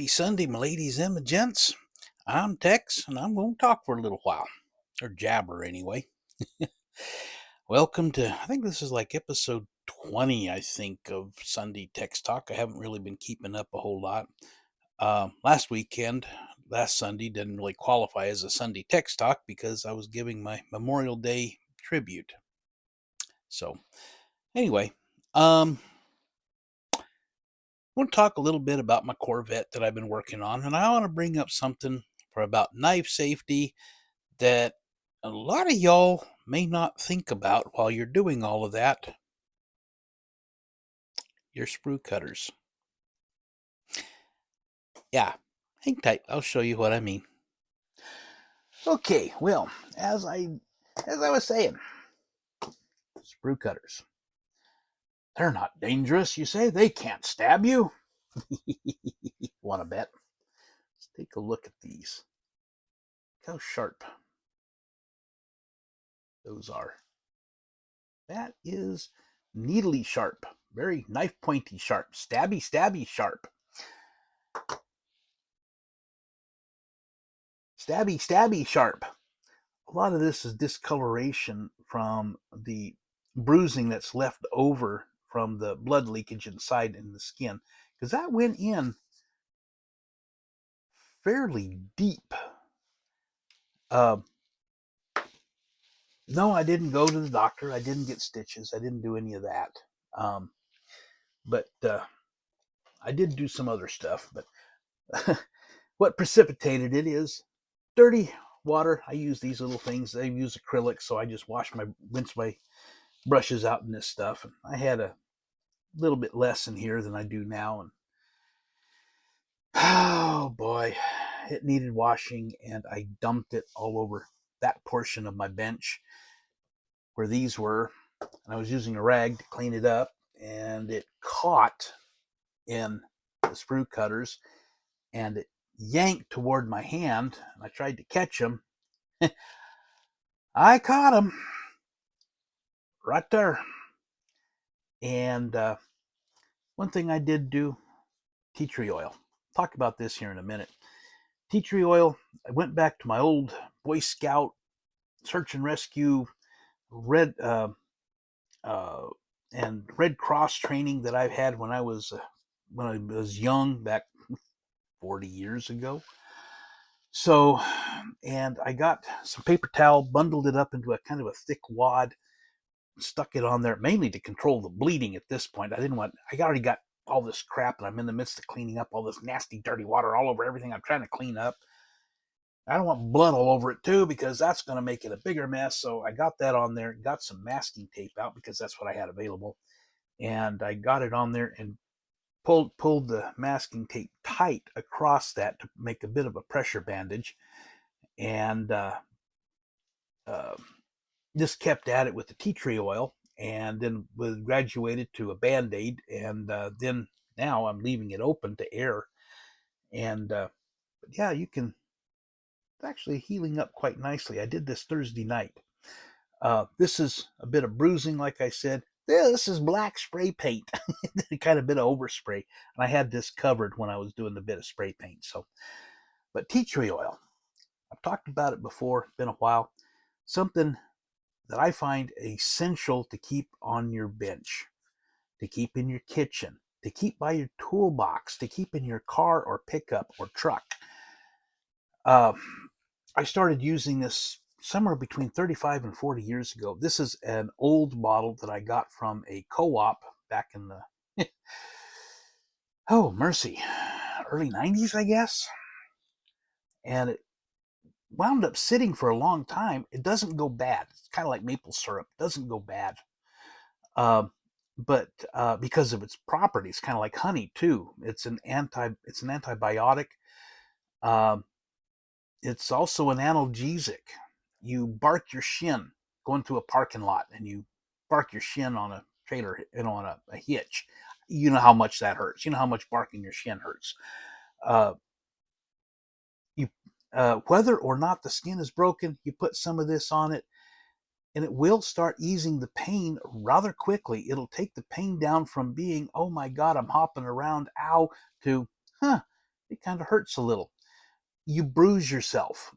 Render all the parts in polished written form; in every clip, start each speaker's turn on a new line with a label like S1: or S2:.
S1: Happy Sunday, my ladies and my gents. I'm Tex, and I'm going to talk for a little while, or jabber anyway. Welcome to, I think this is like episode 20, I think, of Sunday Tex Talk. I haven't really been keeping up a whole lot. Last Sunday, didn't really qualify as a Sunday Tex Talk because I was giving my Memorial Day tribute. So, anyway, I want to talk a little bit about my Corvette that I've been working on, and I want to bring up something for about knife safety that a lot of y'all may not think about while you're doing all of that. Your sprue cutters. Yeah, hang tight. I'll show you what I mean. Okay, well, as I was saying, sprue cutters. They're not dangerous, you say? They can't stab you. Want to bet? Let's take a look at these. Look how sharp those are. That is needly sharp, very knife pointy sharp, stabby sharp. Stabby sharp. A lot of this is discoloration from the bruising that's left over from the blood leakage inside in the skin, because that went in fairly deep. No, I didn't go to the doctor. I didn't get stitches. I didn't do any of that. But I did do some other stuff. But what precipitated it is dirty water. I use these little things. They use acrylic, so I just rinse my brushes out in this stuff. And I had a little bit less in here than I do now. And oh boy, it needed washing, and I dumped it all over that portion of my bench where these were. And I was using a rag to clean it up, and it caught in the sprue cutters, and it yanked toward my hand, and I tried to catch them. I caught him right there. And one thing I did do, tea tree oil. Talk about this here in a minute. Tea tree oil, I went back to my old Boy Scout search and rescue red and Red Cross training that I've had when I was young, back 40 years ago. So, and I got some paper towel, bundled it up into a kind of a thick wad, stuck it on there, mainly to control the bleeding at this point. I already got all this crap, and I'm in the midst of cleaning up all this nasty, dirty water all over everything I'm trying to clean up. I don't want blood all over it too, because that's going to make it a bigger mess. So I got that on there, got some masking tape out because that's what I had available. And I got it on there and pulled the masking tape tight across that to make a bit of a pressure bandage. And just kept at it with the tea tree oil, and then was graduated to a Band-Aid. And then now I'm leaving it open to air. And but yeah, it's actually healing up quite nicely. I did this Thursday night. This is a bit of bruising, like I said. This is black spray paint, kind of a bit of overspray. And I had this covered when I was doing the bit of spray paint. So, but tea tree oil, I've talked about it before. It's been a while. Something that I find essential to keep on your bench, to keep in your kitchen, to keep by your toolbox, to keep in your car or pickup or truck. I started using this somewhere between 35 and 40 years ago. This is an old bottle that I got from a co-op back in the, oh, mercy, early 90s, I guess. And it wound up sitting for a long time. It doesn't go bad. It's kind of like maple syrup. It doesn't go bad. But because of its properties, kind of like honey too. It's an antibiotic. It's also an analgesic. You bark your shin going through a parking lot, and you bark your shin on a trailer, on a hitch. You know how much that hurts. You know how much barking your shin hurts. Whether or not the skin is broken, you put some of this on it, and it will start easing the pain rather quickly. It'll take the pain down from being, oh my God, I'm hopping around, ow, to, it kind of hurts a little. You bruise yourself.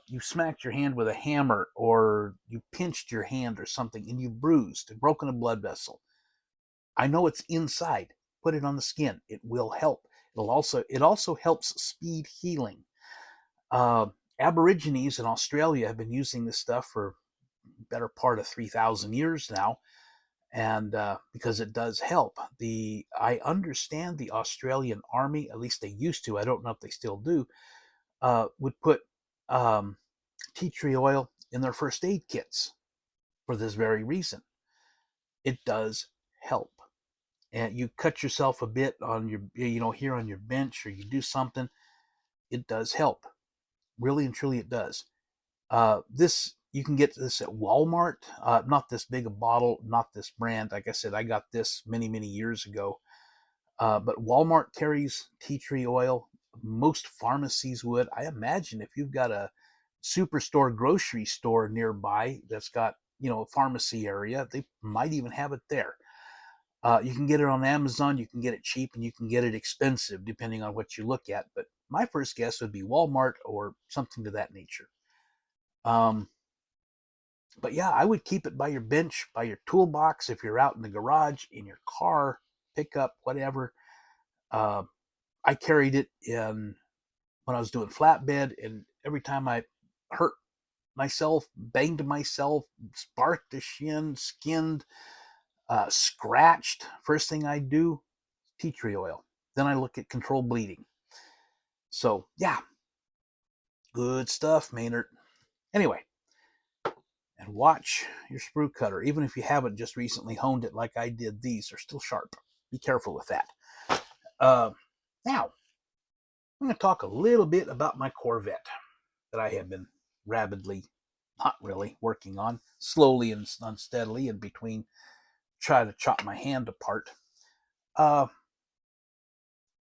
S1: You smacked your hand with a hammer, or you pinched your hand or something, and you bruised, broken a blood vessel. I know it's inside. Put it on the skin. It will help. It also helps speed healing. Uh, Aborigines in Australia have been using this stuff for the better part of 3,000 years now, and because it does help. I understand the Australian Army, at least they used to. I don't know if they still do. Would put um, tea tree oil in their first aid kits for this very reason. It does help. And you cut yourself a bit on your, here on your bench, or you do something, it does help. Really and truly, it does. This you can get this at Walmart. Not this big a bottle, not this brand. Like I said, I got this many, many years ago. But Walmart carries tea tree oil. Most pharmacies would. I imagine if you've got a superstore, grocery store nearby that's got, a pharmacy area, they might even have it there. You can get it on Amazon. You can get it cheap, and you can get it expensive, depending on what you look at. But my first guess would be Walmart or something to that nature. Um, but yeah, I would keep it by your bench, by your toolbox, if you're out in the garage, in your car, pickup, whatever. Uh, I carried it in when I was doing flatbed, and every time I hurt myself, banged myself, sparked the shin, skinned, scratched, first thing I do, tea tree oil. Then I look at control bleeding. So yeah, good stuff, Maynard. Anyway, and watch your sprue cutter. Even if you haven't just recently honed it like I did, these are still sharp. Be careful with that. Now, I'm going to talk a little bit about my Corvette that I have been rapidly, not really, working on, slowly and unsteadily, in between try to chop my hand apart. Got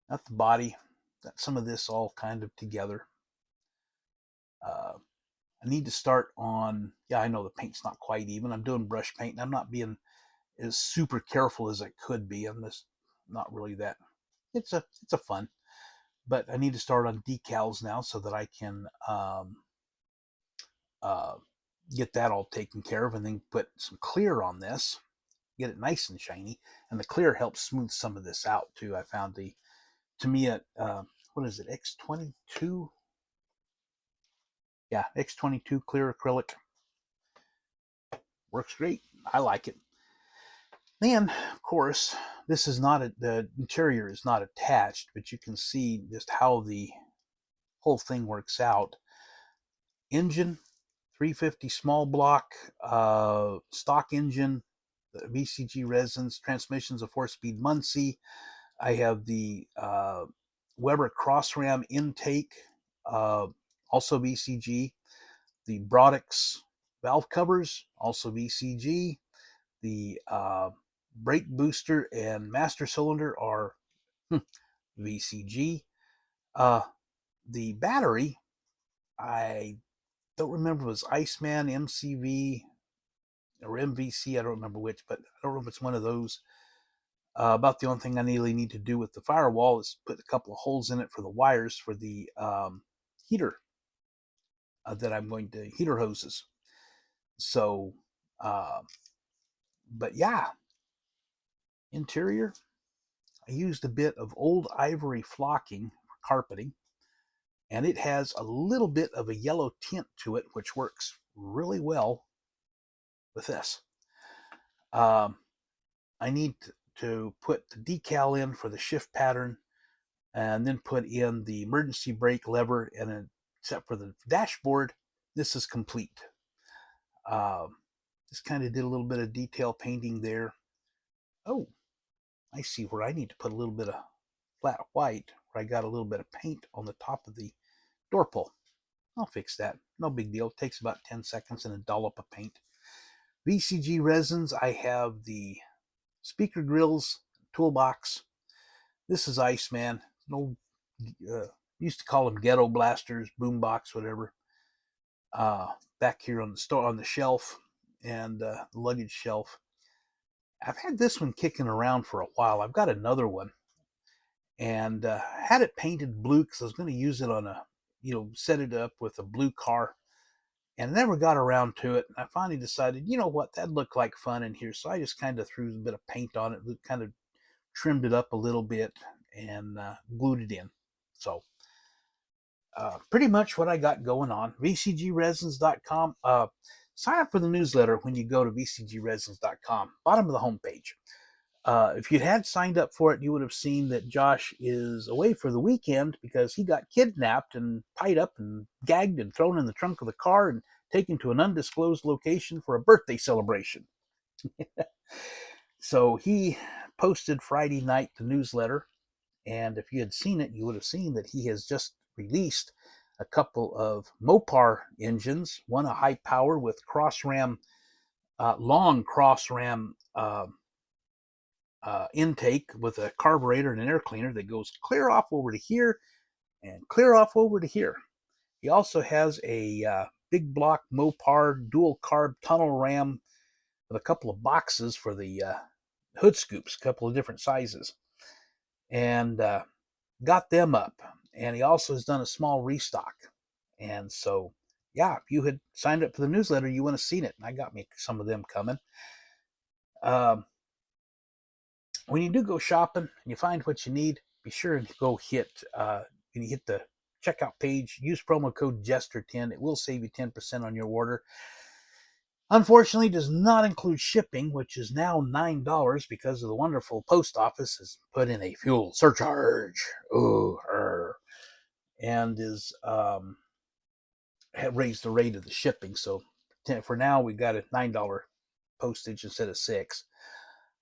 S1: the body, got some of this all kind of together. I need to start on, I know the paint's not quite even. I'm doing brush paint, and I'm not being as super careful as I could be. I'm just not really that. It's a fun, but I need to start on decals now so that I can uh, get that all taken care of, and then put some clear on this, get it nice and shiny. And the clear helps smooth some of this out too. I found the Tamiya, what is it, X22? Yeah, X22 clear acrylic. Works great. I like it. Then, of course, this is not the interior is not attached, but you can see just how the whole thing works out. Engine, 350 small block, stock engine, the VCG resins, transmissions of 4-speed Muncie. I have the Weber Crossram intake, also VCG. The Brodix valve covers, also VCG. The brake booster and master cylinder are VCG. The battery, I don't remember if it was Iceman, MCV, or MVC. I don't remember which, but I don't know if it's one of those. About the only thing I really need to do with the firewall is put a couple of holes in it for the wires for the heater that I'm going to, heater hoses. So, but yeah, interior, I used a bit of old ivory flocking for carpeting, and it has a little bit of a yellow tint to it, which works really well with this. I need to put the decal in for the shift pattern, and then put in the emergency brake lever, and except for the dashboard, this is complete. Just kind of did a little bit of detail painting there. Oh, I see where I need to put a little bit of flat white, where I got a little bit of paint on the top of the door pull. I'll fix that. No big deal. It takes about 10 seconds and a dollop of paint. VCG resins, I have the speaker grills, toolbox. This is Iceman. An old, used to call them ghetto blasters, boombox, whatever. Back here on the shelf, and the luggage shelf. I've had this one kicking around for a while. I've got another one, and had it painted blue because I was going to use it on a, set it up with a blue car, and never got around to it. And I finally decided, you know what, that looked like fun in here. So I just kind of threw a bit of paint on it, kind of trimmed it up a little bit, and glued it in. So pretty much what I got going on. VCGresins.com. Sign up for the newsletter when you go to VCGresins.com, bottom of the homepage. If you had signed up for it, you would have seen that Josh is away for the weekend because he got kidnapped and tied up and gagged and thrown in the trunk of the car and taken to an undisclosed location for a birthday celebration. So he posted Friday night the newsletter, and if you had seen it, you would have seen that he has just released a couple of Mopar engines, one a high power with long cross ram intake with a carburetor and an air cleaner that goes clear off over to here and clear off over to here. He also has a big block Mopar dual carb tunnel ram with a couple of boxes for the hood scoops, a couple of different sizes, and got them up. And he also has done a small restock. And so, yeah, if you had signed up for the newsletter, you would have seen it. And I got me some of them coming. When you do go shopping and you find what you need, be sure to go hit the checkout page. Use promo code Jester10. It will save you 10% on your order. Unfortunately, does not include shipping, which is now $9 because of the wonderful post office has put in a fuel surcharge. And is raised the rate of the shipping. So for now, we got a $9 postage instead of $6.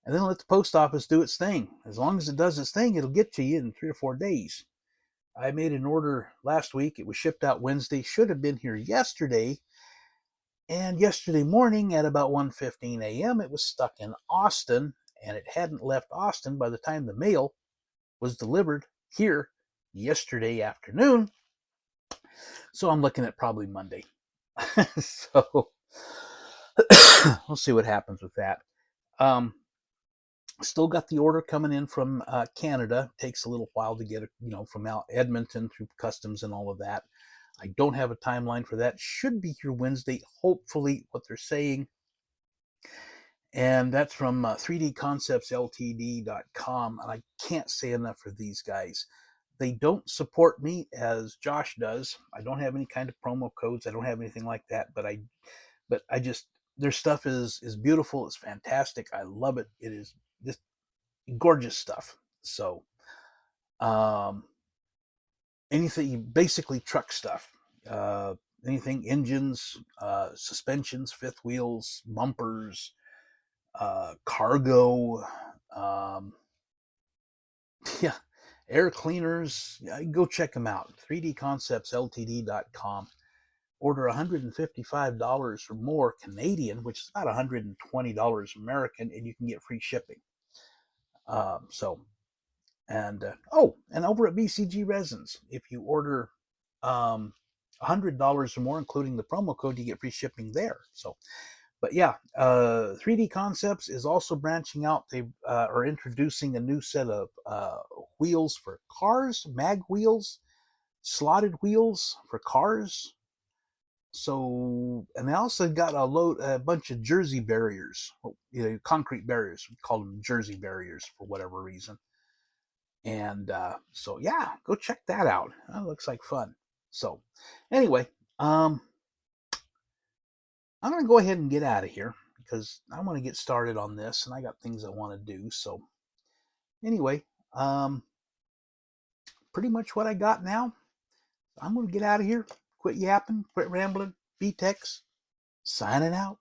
S1: And then let the post office do its thing. As long as it does its thing, it'll get to you in 3 or 4 days. I made an order last week. It was shipped out Wednesday. Should have been here yesterday. And yesterday morning at about 1:15 a.m., it was stuck in Austin, and it hadn't left Austin by the time the mail was delivered here yesterday afternoon. So I'm looking at probably Monday. So we'll see what happens with that. Still got the order coming in from Canada. Takes a little while to get it, from out Edmonton through customs and all of that. I don't have a timeline for that. Should be here Wednesday, hopefully, what they're saying. And that's from 3dconceptsltd.com. And I can't say enough for these guys. They don't support me as Josh does. I don't have any kind of promo codes. I don't have anything like that. But I just, their stuff is beautiful. It's fantastic. I love it. It is just gorgeous stuff. So, anything, basically truck stuff, anything, engines, suspensions, fifth wheels, bumpers, cargo, yeah, air cleaners. Go check them out. 3dconceptsltd.com. Order $155 or more Canadian, which is about $120 American, and you can get free shipping. And over at BCG Resins, if you order $100 or more, including the promo code, you get free shipping there. So, but yeah, 3D Concepts is also branching out. They are introducing a new set of wheels for cars, mag wheels, slotted wheels for cars. So, and they also got a bunch of Jersey barriers, concrete barriers. We call them Jersey barriers for whatever reason. And so, yeah, go check that out. That looks like fun. So, anyway, I'm going to go ahead and get out of here because I want to get started on this and I got things I want to do. So, anyway, pretty much what I got now. I'm going to get out of here, quit yapping, quit rambling. B-Tex, signing out.